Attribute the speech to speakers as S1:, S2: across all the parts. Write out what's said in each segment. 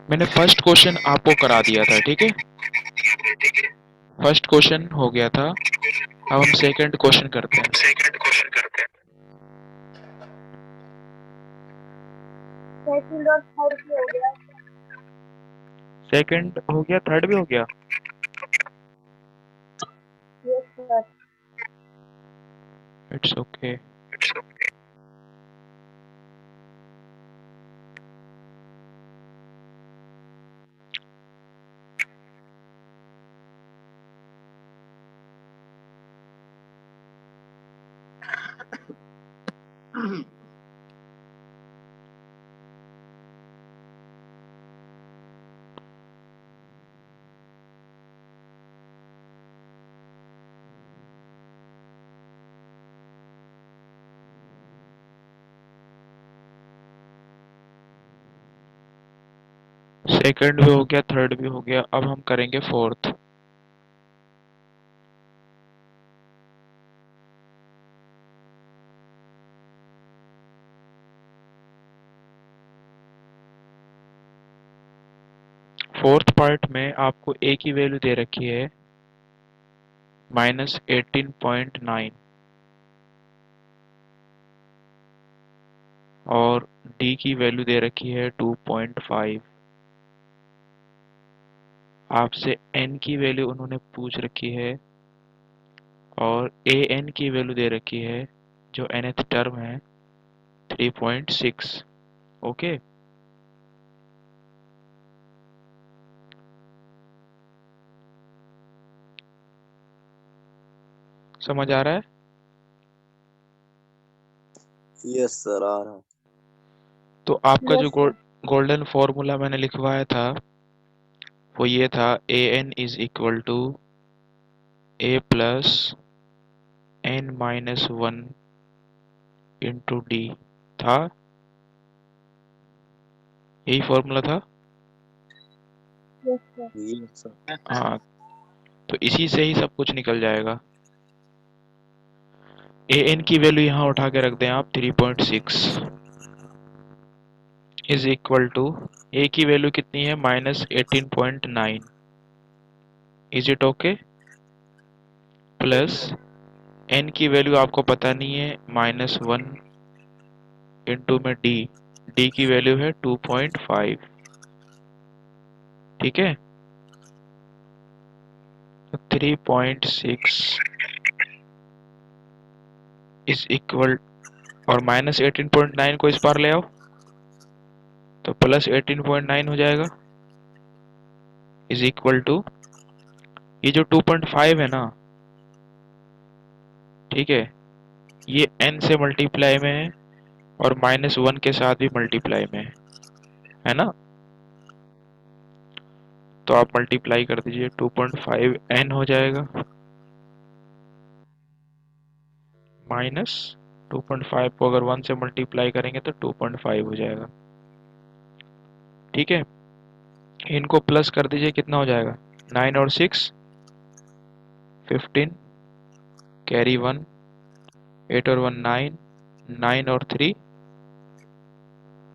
S1: मैंने first question आपको करा दिया था, ठीक है। फर्स्ट क्वेश्चन हो गया था। अब हम सेकंड क्वेश्चन करते हैं।
S2: सेकंड और थर्ड भी हो गया।
S1: सेकंड हो गया, थर्ड भी हो गया।
S2: Yes sir.
S1: It's okay. Second भी हो गया, थर्ड भी हो गया। अब हम करेंगे फोर्थ। फोर्थ पार्ट में आपको ए की वैल्यू दे रखी है -18.9 और डी की वैल्यू दे रखी है 2.5। आपसे एन की वैल्यू उन्होंने पूछ रखी है और ए एन की वैल्यू दे रखी है, जो nth टर्म है, 3.6। ओके। समझ आ रहा है?
S3: यस सर, आ रहा है।
S1: तो आपका जो
S2: यस सर।
S1: गोल्डन फॉर्मूला मैंने लिखवाया था वो ये था, A N is equal to A plus n-1 into D था। यही फॉर्मूला था।
S2: Yes sir.
S3: Yes sir.
S1: हाँ, तो इसी से ही सब कुछ निकल जाएगा। ए एन की वैल्यू यहाँ उठा के रख दें आप, 3.6 इज इक्वल टू, ए की वैल्यू कितनी है, -18.9। Is it okay? Plus N की वैल्यू आपको पता नहीं है, -1 इंटू में डी, डी की वैल्यू है 2.5। ठीक है, तो 3.6 इज इक्वल, और -18.9 को इस पार ले आओ तो +18.9 हो जाएगा। इज इक्वल टू, ये जो 2.5 है ना, ठीक है, ये n से मल्टीप्लाई में है और -1 के साथ भी मल्टीप्लाई में है ना। तो आप मल्टीप्लाई कर दीजिए, 2.5 n हो जाएगा माइनस 2.5 को अगर 1 से मल्टीप्लाई करेंगे तो 2.5 हो जाएगा। ठीक है, इनको प्लस कर दीजिए, कितना हो जाएगा, 9 और 6 15, कैरी 1, 8 और 1 9, 9 और 3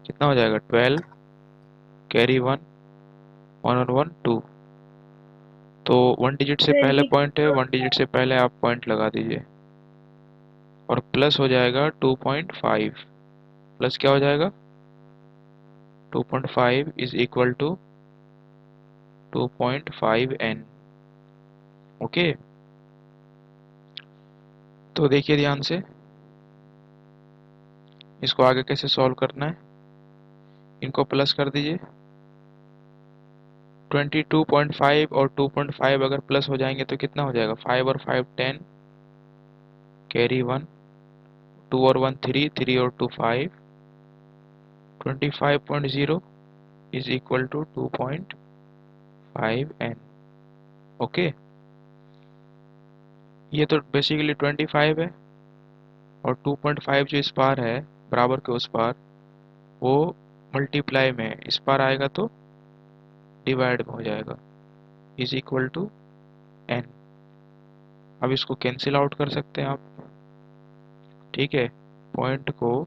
S1: कितना हो जाएगा, 12, कैरी 1, 1 और 1 2। तो 1 डिजिट से पहले
S2: 20।
S1: पॉइंट है, 1 डिजिट से पहले आप पॉइंट लगा दीजिए और प्लस हो जाएगा 2.5। प्लस क्या हो जाएगा, 2.5 is equal to 2.5n। Okay, तो देखिए ध्यान से, इसको आगे कैसे सॉल्व करना है। इनको प्लस कर दीजिए, 22.5 और 2.5 अगर प्लस हो जाएंगे तो कितना हो जाएगा, 5 और 5 10, कैरी 1, 2 और 1 3, 3 और 2 5, 25.0 is equal to 2.5n। Okay, ये तो बेसिकली 25 है और 2.5 जो इस पार है बराबर के उस पार, वो मल्टीप्लाई में है, इस पार आएगा तो डिवाइड में हो जाएगा, इज इक्वल टू n। अब इसको कैंसिल आउट कर सकते हैं आप। ठीक है, पॉइंट को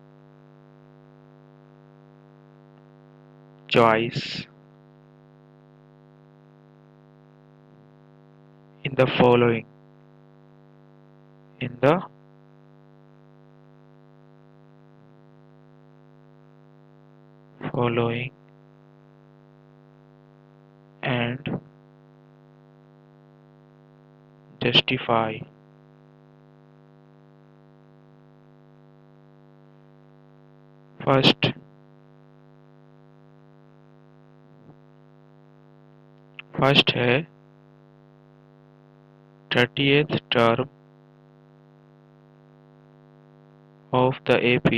S1: choice in the following in the following and justify. First है 30th term of the AP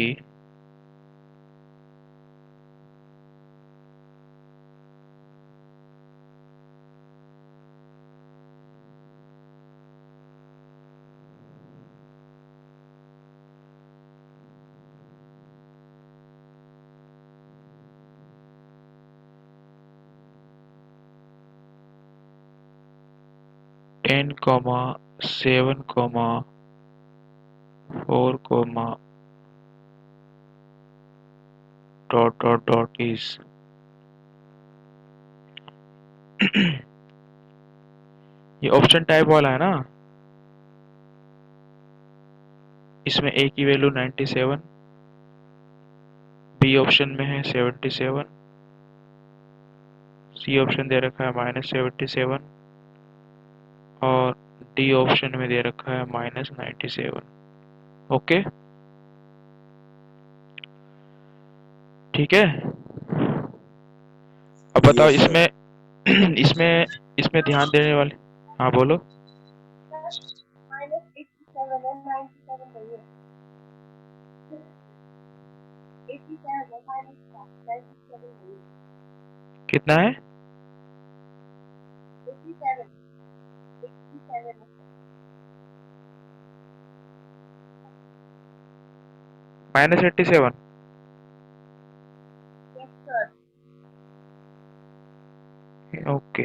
S1: ten, 7, 4, dot is ये ऑप्शन टाइप वाला है ना, इसमें ए की वैल्यू 97, बी ऑप्शन में है 77, सी ऑप्शन दे रखा है -77 और डी ऑप्शन में दे रखा है -97। ओके, ठीक है। अब बताओ
S3: Yes, sir.
S1: इसमें इसमें इसमें ध्यान देने वाले, हाँ बोलो।
S2: -87 है, 97 नहीं है। 87 है, -97 नहीं है।
S1: कितना है?
S2: 87 है।
S1: -87।
S2: Yes, sir.
S1: ओके,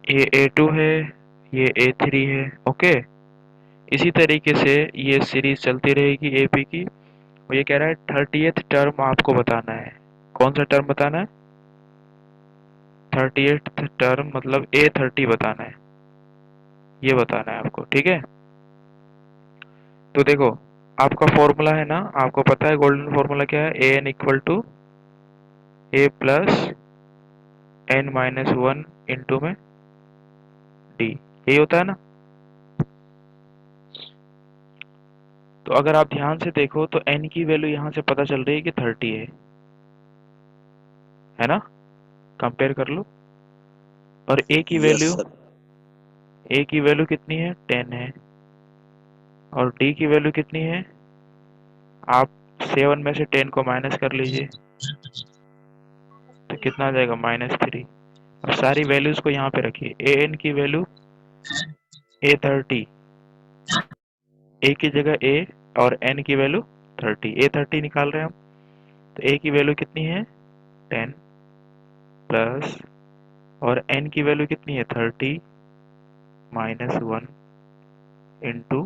S1: ये A2 है, ये A3 है। ओके, इसी तरीके से ये सीरीज चलती रहेगी एपी की। और ये कह रहा है 30th टर्म आपको बताना है। कौन सा टर्म बताना है? 30th टर्म मतलब A30 बताना है, ये बताना है आपको, ठीक है। तो देखो, आपका फॉर्मूला है ना, आपको पता है गोल्डन फॉर्मूला क्या है? A N equal to A plus N minus one into में डी, यही होता है ना। तो अगर आप ध्यान से देखो तो n की वैल्यू यहाँ से पता चल रही है कि 30 है ना, कंपेयर कर लो। और
S3: Yes, sir.
S1: a की वैल्यू कितनी है? 10 है। और d की वैल्यू कितनी है? आप 7 में से 10 को माइनस कर लीजिए, तो कितना आ जाएगा? -3। अब सारी वैल्यूज को यहाँ पे रखिए। ए एन की वैल्यू A30, ए की जगह ए और एन की वैल्यू 30, A30 निकाल रहे हैं हम। तो ए की वैल्यू कितनी है? 10 प्लस, और एन की वैल्यू कितनी है? 30 -1 इंटू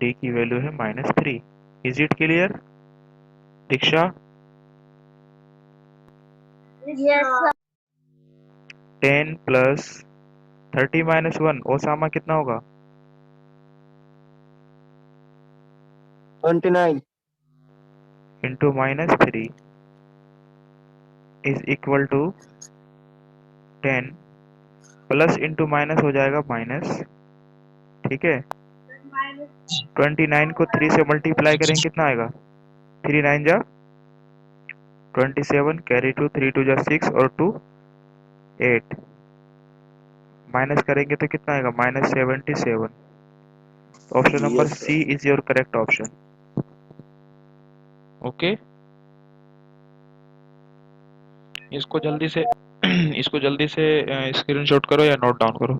S1: डी की वैल्यू है -3। Is it clear Diksha?
S2: Yes, sir.
S1: 10 plus 30 -1 Osama कितना होगा?
S3: 29.
S1: Into -3 is equal to 10 plus into minus हो जाएगा माइनस, ठीक है।
S2: Minus
S1: 29 को 3 से मल्टीप्लाई करेंगे, कितना आएगा? 3 9 जा 27, कैरी 2, 3 2 जा 6 और 2 8, माइनस करेंगे तो कितना आएगा? -77। Option number
S3: Yes, sir.
S1: C is your correct option. Okay, इसको जल्दी से इसको जल्दी से स्क्रीनशॉट करो या नोट डाउन करो।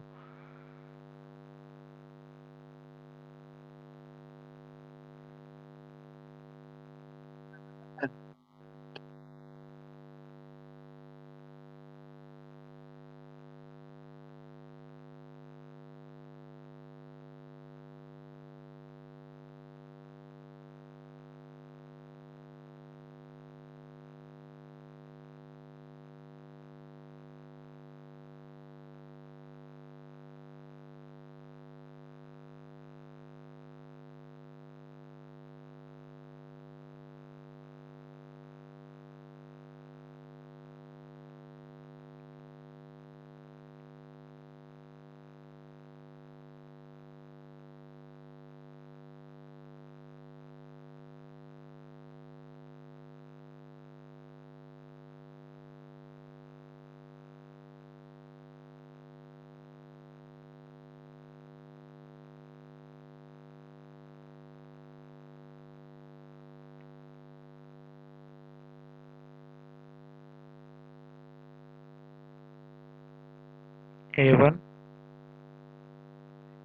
S1: A1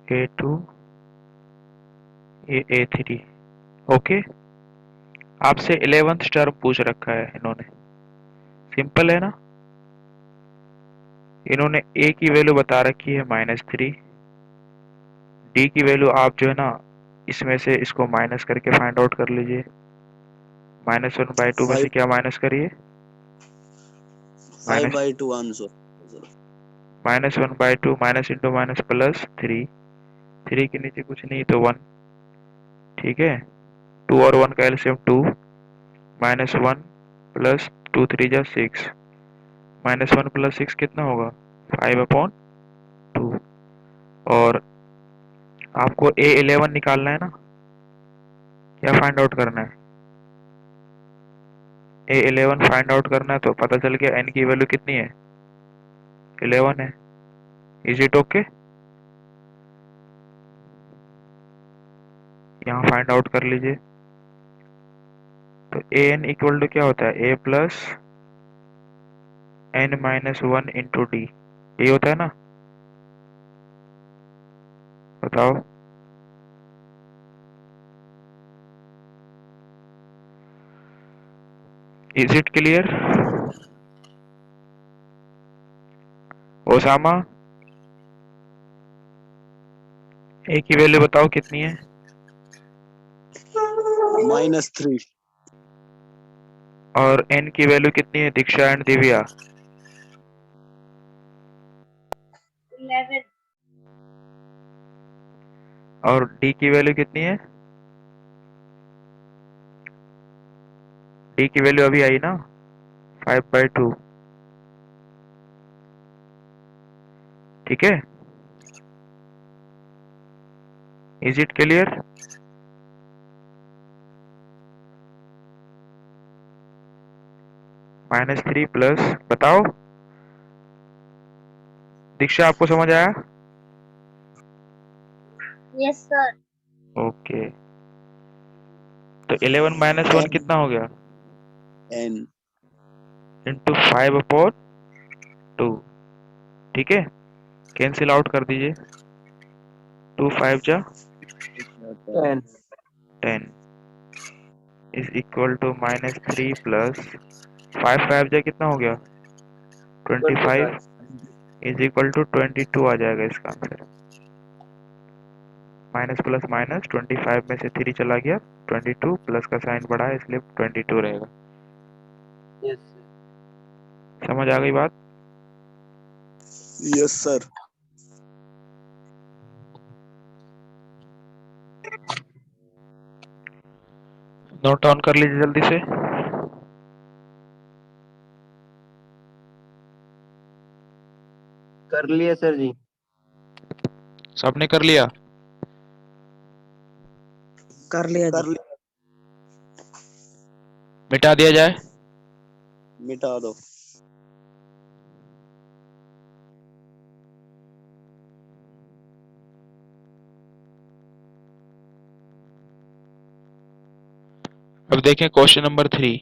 S1: A2 A3। ओके, आपसे 11th टर्म पूछ रखा है इन्होंने। सिंपल है ना। इन्होंने a की वैल्यू बता रखी है -3, d की वैल्यू आप जो है ना इसमें से इसको माइनस करके फाइंड आउट कर लीजिए। -1/2 में से
S3: 5
S1: क्या माइनस करिए?
S3: 5
S1: minus
S3: by 2 answer.
S1: -1/2 minus into minus plus 3। 3 के नीचे कुछ नहीं तो 1। ठीक है, 2 और 1 का एलसीएम 2, -1 प्लस 2 3 जा 6, -1 प्लस 6 कितना होगा? 5/2। और आपको A11 निकालना है ना, क्या फाइंड आउट करना है? A11 फाइंड आउट करना है, तो पता चल गया n की वैल्यू कितनी है? 11 है। Is it okay? यहाँ फाइंड आउट कर लीजिए। तो an इक्वल टू क्या होता है? a plus n-1 into D, यही होता है ना? बताओ। Is it clear? Osama, a की वैल्यू बताओ कितनी है?
S3: -3
S1: और n की वैल्यू कितनी है दीक्षा एंड दिव्या?
S2: 11
S1: और d की वैल्यू कितनी है? d की वैल्यू अभी आई ना, 5/2। ठीक है, इज इट क्लियर? -3 प्लस, बताओ दीक्षा, आपको समझ आया?
S2: yes sir
S1: ओके, तो 11-1
S3: n
S1: कितना हो गया?
S3: n
S1: into 5/2। ठीक है, कैंसिल आउट कर दीजिए। 2 5 जा
S3: 10
S1: 10 इज इक्वल टू -3 प्लस 5 5 जा कितना हो गया? 25 इज इक्वल टू 22 आ जाएगा इसका आंसर। माइनस प्लस माइनस 25 में से 3 चला गया, 22 प्लस का साइन बढ़ा है इसलिए 22 रहेगा। समझ आ गई बात?
S3: Yes sir.
S1: नोट डाउन कर लीजिए जल्दी से।
S4: कर लिया सर जी।
S1: सबने कर लिया?
S3: कर लिया।
S1: मिटा दिया जाए?
S3: मिटा दो।
S1: अब देखें क्वेश्चन नंबर 3।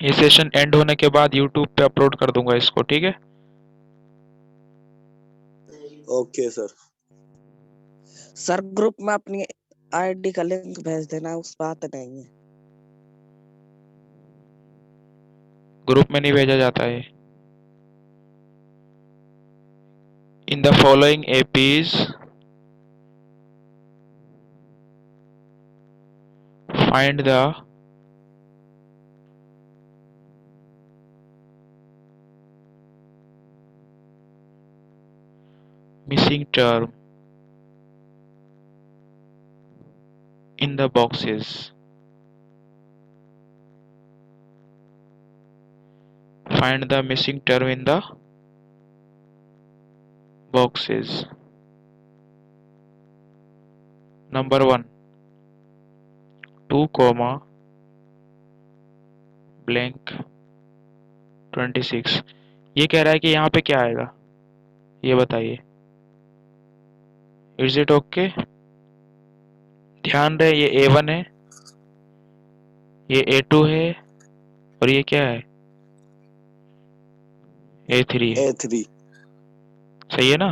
S1: ये सेशन एंड होने के बाद यूट्यूब पे अपलोड कर दूंगा इसको, ठीक है?
S3: Okay sir. सर ग्रुप में अपनी आईडी का लिंक भेज देना, उस बात नहीं है।
S1: ग्रुप में नहीं भेजा जाता है। In the following APs find the missing term in the boxes. Find the missing term in the boxes. Number 1, 2 comma blank 26। ये कह रहा है कि यहाँ पे क्या आएगा, ये बताइए। Is it okay? ध्यान रहे ये A1 है, ये A2 है, और ये क्या है? A3 है।
S3: A3।
S1: सही है ना?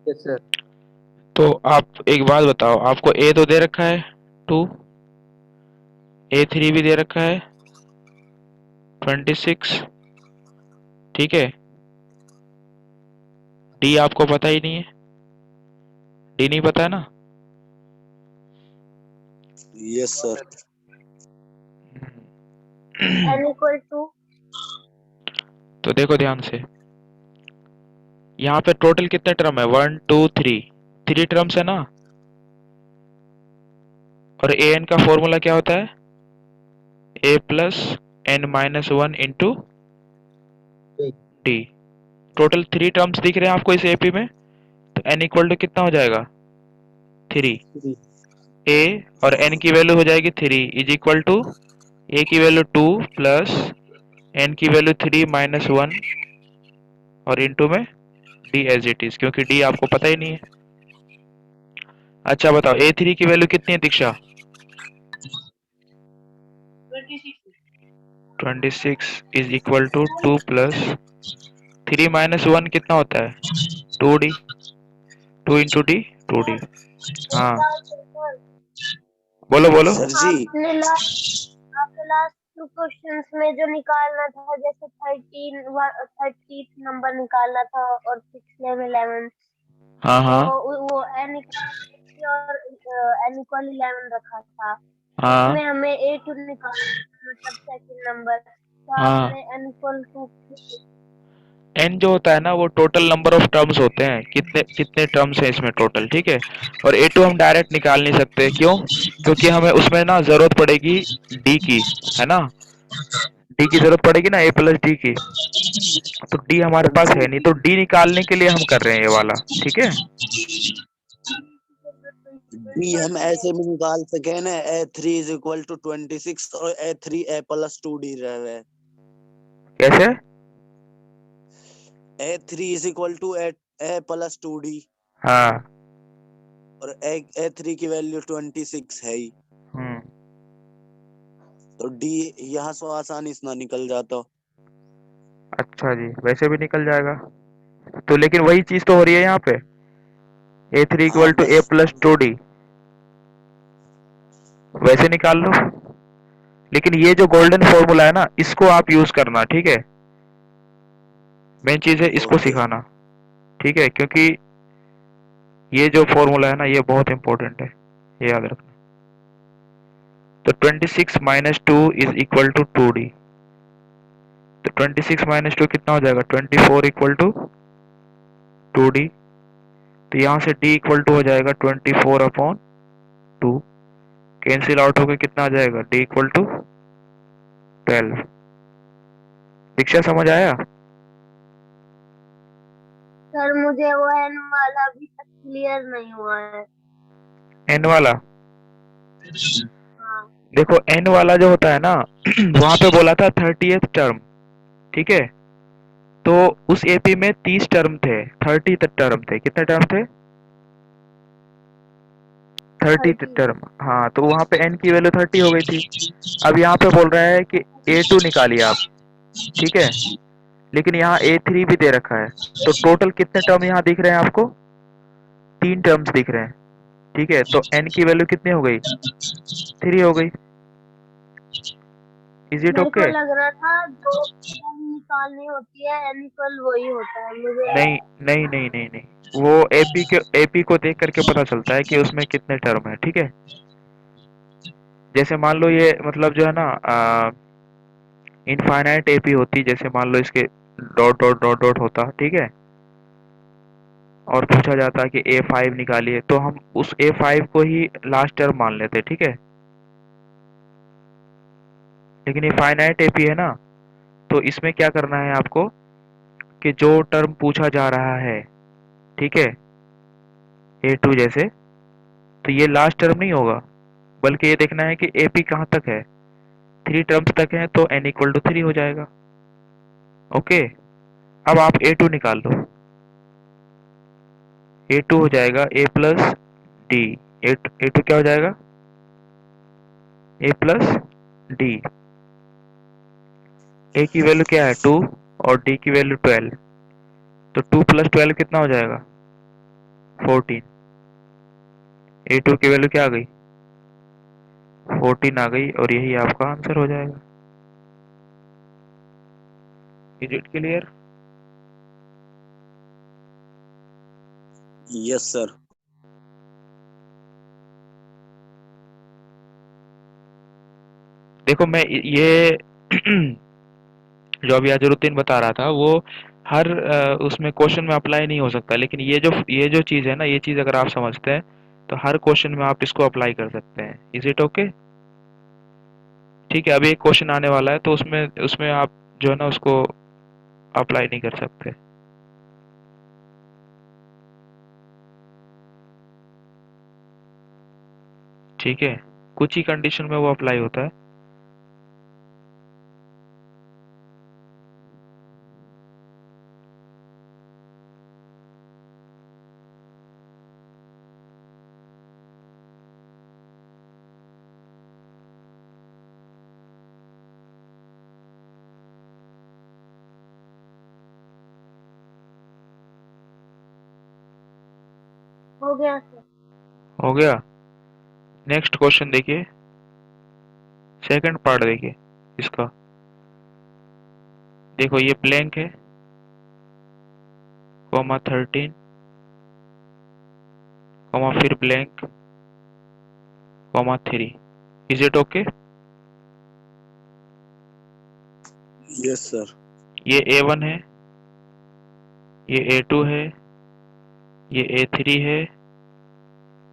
S3: Yes sir.
S1: तो आप एक बात बताओ, आपको A तो दे रखा है 2, A3 भी दे रखा है 26, ठीक है। D आपको पता ही नहीं है, D नहीं पता है ना?
S3: Yes sir.
S2: n equal to
S1: तो देखो ध्यान से, यहाँ पे टोटल कितने टर्म है? 1 2 3, 3 टर्म्स है ना। और an का फॉर्मूला क्या होता है? a plus n minus 1 into D. Total 3 terms दिख रहे हैं आपको इस AP में, तो n इक्वल टू कितना हो जाएगा? 3। a और n की वैल्यू हो जाएगी 3 इज इक्वल टू a की वैल्यू 2 प्लस n की वैल्यू 3 माइनस 1 और इंटू में d एज इट इज, क्योंकि d आपको पता ही नहीं है। अच्छा बताओ A3 की वैल्यू कितनी है Diksha? 26 is equal to 2 plus 3 minus 1 कितना होता है? 2d, 2 into D, 2d। हाँ बोलो बोलो।
S3: सर जी
S2: आपने लास्ट टू क्वेश्चंस में जो निकालना था, जैसे 30 नंबर निकालना था और 6 11
S1: हाँ
S2: तो
S1: हाँ
S2: वो n और n इक्वल 11 रखा था।
S1: हाँ
S2: उसमें हमें A2 निकालना था, मतलब सेकंड नंबर, तो
S1: हाँ।
S2: आपने n इक्वल टू
S1: n जो होता है ना वो टोटल नंबर ऑफ टर्म्स होते हैं, कितने कितने टर्म्स हैं इसमें टोटल, ठीक है। और A2 हम डायरेक्ट निकाल नहीं सकते, क्यों? क्योंकि हमें उसमें ना जरूरत पड़ेगी d की, है ना। d की जरूरत पड़ेगी ना, a प्लस डी की। तो d हमारे
S3: सर
S1: पास
S3: जी
S1: है नहीं, तो d निकालने के लिए हम कर रहे हैं ये वाला, ठीक है।
S3: डी हम ऐसे भी निकाल सके ना, A3 इज इक्वल टू 26 और A3 A प्लस 2D रहे।
S1: कैसे?
S3: A3 is equal to A plus 2D
S1: हाँ।
S3: और A3 की वैल्यू 26 है ही,
S1: हम्म।
S3: तो D यहाँ से आसानी से ना निकल जाता।
S1: अच्छा जी, वैसे भी निकल जाएगा। तो लेकिन वही चीज तो हो रही है यहाँ पे, A3
S3: हाँ
S1: इक्वल टू a
S3: बस
S1: प्लस 2d, वैसे निकाल लो। लेकिन ये जो गोल्डन फॉर्मूला है ना, इसको आप यूज करना, ठीक है। मेन चीज है इसको
S3: ओके।
S1: सिखाना, ठीक है, क्योंकि ये जो फॉर्मूला है ना ये बहुत इंपॉर्टेंट है, ये याद रखना। तो 26 minus 2 is equal to 2d। तो 26 माइनस 2 कितना हो जाएगा? 24 इक्वल टू 2d। तो यहाँ से d इक्वल टू हो जाएगा 24 अपॉन 2, कैंसिल आउट होकर कितना आ जाएगा? d equal to 12। दीक्षा समझ आया?
S2: सर मुझे वो n वाला अभी तक क्लियर नहीं हुआ है।
S1: n वाला,
S2: हाँ
S1: देखो n वाला जो होता है ना वहां पे बोला था 30th टर्म, ठीक है। तो उस एपी में 30 टर्म थे, 30 टर्म थे। कितने टर्म थे? 30
S2: 30।
S1: टर्म। हाँ, तो वहां पे n की वैल्यू 30 हो गई थी। अब यहाँ पे बोल रहा है कि A2 निकालिए आप, ठीक है। लेकिन यहाँ A3 भी दे रखा है, तो टोटल कितने टर्म यहाँ दिख रहे हैं आपको? 3 टर्म्स दिख रहे हैं, ठीक है। तो n की वैल्यू कितनी हो गई? 3 हो गई। इज इट
S2: मेरे को
S1: ओके?
S2: लग रहा था जो n निकालनी होती है n इक्वल वही होता है मुझे।
S1: नहीं नहीं नहीं नहीं नहीं, वो एपी को देख करके पता चलता है कि उसमें कितने टर्म है, ठीक है। जैसे मान लो ये मतलब जो है ना इनफाइनाइट एपी होती, जैसे मान लो इसके डॉट डॉट डॉट डॉट होता, ठीक है। और पूछा जाता कि A5 निकालिए, तो हम उस A5 को ही लास्ट टर्म मान लेते, ठीक है। लेकिन ये फाइनाइट एपी है ना, तो इसमें क्या करना है आपको कि जो टर्म पूछा जा रहा है, ठीक है, A2 जैसे, तो ये लास्ट टर्म नहीं होगा, बल्कि ये देखना है कि एपी कहाँ तक है। 3 टर्म्स तक है तो n इक्वल टू 3 हो जाएगा। ओके। अब आप A2 निकाल लो। A2 हो जाएगा A प्लस डी। A2 क्या हो जाएगा? A plus D. A की वैल्यू क्या है 2 और D की वैल्यू 12, तो 2 प्लस 12 कितना हो जाएगा? 14। A2 की वैल्यू क्या आ गई? 14 आ गई और यही आपका आंसर हो जाएगा। Is it clear?
S3: Yes sir.
S1: देखो मैं ये जो अभी अजरुद्दीन बता रहा था वो हर उसमें क्वेश्चन में अप्लाई नहीं हो सकता, लेकिन ये जो चीज़ है ना, ये चीज़ अगर आप समझते हैं तो हर क्वेश्चन में आप इसको अप्लाई कर सकते हैं। Is it okay? ठीक है, अभी एक क्वेश्चन आने वाला है तो उसमें उसमें आप जो है ना उसको अप्लाई नहीं कर सकते। ठीक है, कुछ ही कंडीशन में वो अप्लाई होता है।
S2: हो गया सर।
S1: हो गया। नेक्स्ट क्वेश्चन देखिए, सेकंड पार्ट देखिए इसका। देखो ये ब्लैंक है, कॉमा 13, कॉमा फिर blank, comma 3। Is it okay?
S3: Yes sir.
S1: ये A1 है, ये A2 है, ये A3 है,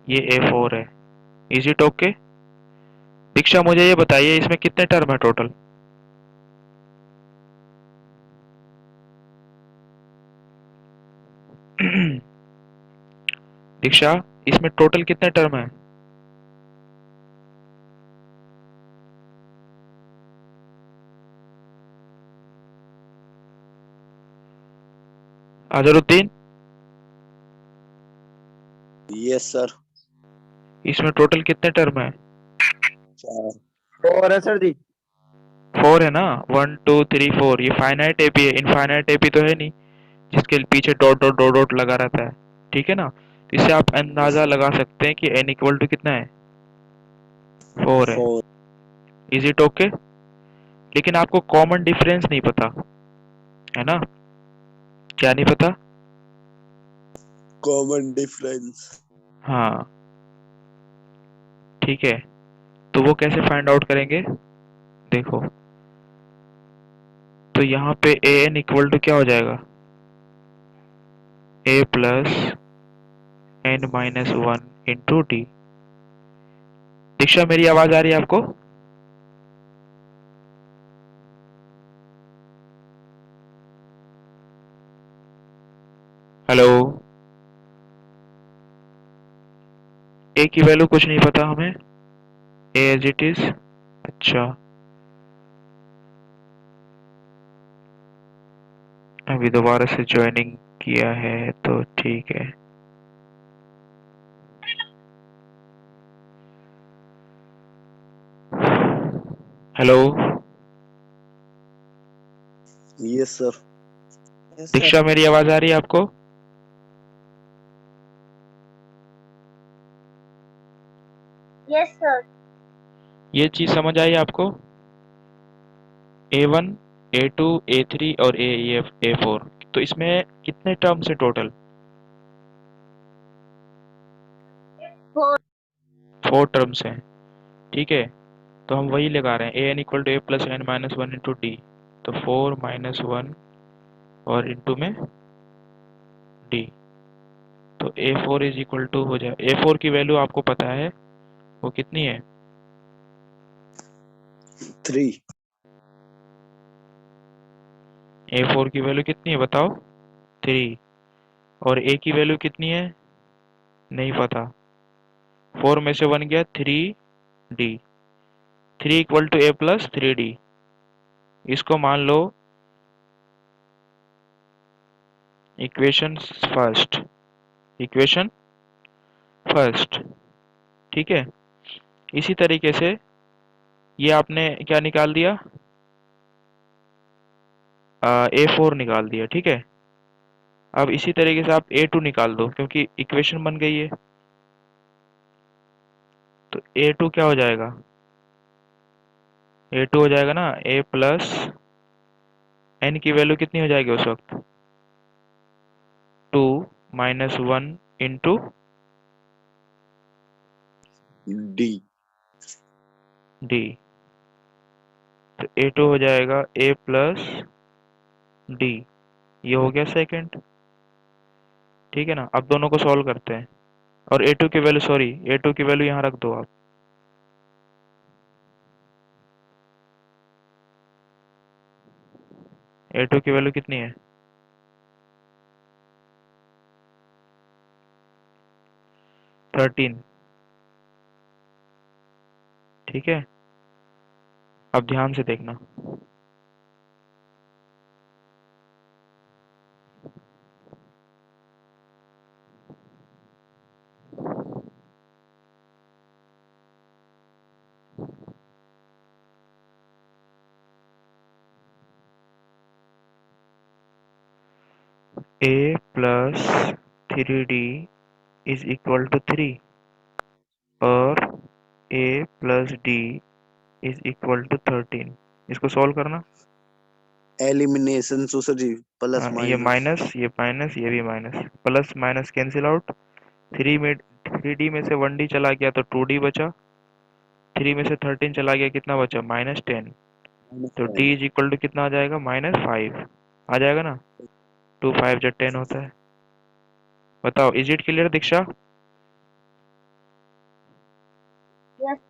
S1: ये A4 है। Is it okay? दीक्षा मुझे ये बताइए इसमें कितने टर्म है टोटल? दीक्षा, इसमें टोटल कितने टर्म है? Azharuddin,
S3: yes sir.
S1: इसमें टोटल कितने टर्म है?
S3: 4।
S4: 4 है सर जी।
S1: 4 है ना? 1 2 3 4। ये फाइनाइट एपी है, इनफाइनाइट एपी तो है नहीं जिसके पीछे डॉट डॉट डॉट डॉट लगा रहता है। ठीक है ना? तो इससे आप अंदाजा लगा सकते हैं कि n इक्वल टू कितना है? 4 है।
S3: 4।
S1: Is it okay? लेकिन आपको कॉमन डिफरेंस नहीं पता है ना? क्या नहीं पता?
S3: Common difference.
S1: हाँ, ठीक है। तो वो कैसे फाइंड आउट करेंगे? देखो, तो यहाँ पे an इक्वल टू क्या हो जाएगा? a plus n minus 1 into D. Diksha मेरी आवाज आ रही है आपको? हेलो? a की वैल्यू कुछ नहीं पता हमें, a एज इट इज। अच्छा, अभी दोबारा से ज्वाइनिंग किया है तो ठीक है। Hello?
S3: Yes sir. Yes sir.
S1: Diksha मेरी आवाज आ रही है आपको?
S2: Yes sir.
S1: ये चीज समझ आई आपको? A1, A2, A3 और A4, तो इसमें कितने टर्म्स है टोटल?
S2: 4।
S1: 4 टर्म्स हैं। ठीक है, तो हम वही लगा रहे हैं, an equal to a plus n minus 1 into D. तो 4 माइनस 1 और इंटू में डी। तो A4 इज इक्वल टू हो जाए, A4 की वैल्यू आपको पता है वो कितनी है?
S3: 3।
S1: A4 की वैल्यू कितनी है बताओ? 3। और A की वैल्यू कितनी है? नहीं पता। 4 में से 1 गया 3D। 3 equal to a plus 3D। इसको मान लो इक्वेशन फर्स्ट। Equation first. ठीक है, इसी तरीके से ये आपने क्या निकाल दिया, A4 निकाल दिया। ठीक है, अब इसी तरीके से आप A2 निकाल दो क्योंकि इक्वेशन बन गई है। तो A2 क्या हो जाएगा, A2 हो जाएगा ना A प्लस n की वैल्यू कितनी हो जाएगी उस वक्त, 2 माइनस 1 इंटू
S3: डी।
S1: डी। तो A2 हो जाएगा A प्लस डी, ये हो गया सेकंड। ठीक है ना, अब दोनों को सॉल्व करते हैं और A2 की वैल्यू, सॉरी A2 की वैल्यू यहाँ रख दो आप। A2 की वैल्यू कितनी है, 13। ठीक है, अब ध्यान से देखना, A plus 3D is equal to 3 और A plus D is equal to 13। इसको सॉल्व करना।
S3: एलिमिनेशन सर जी, प्लस
S1: हाँ, ये
S3: माइनस।
S1: माइनस, ये माइनस, ये भी minus, plus minus cancel out. 3D में से 1D चला गया तो 2D बचा, 3 में से 13 चला गया, कितना बचा, -10। तो D इज इक्वल टू कितना आ जाएगा, -5 आ जाएगा ना। 2 5 जब 10 होता है। बताओ, is it clear Diksha?
S2: Yes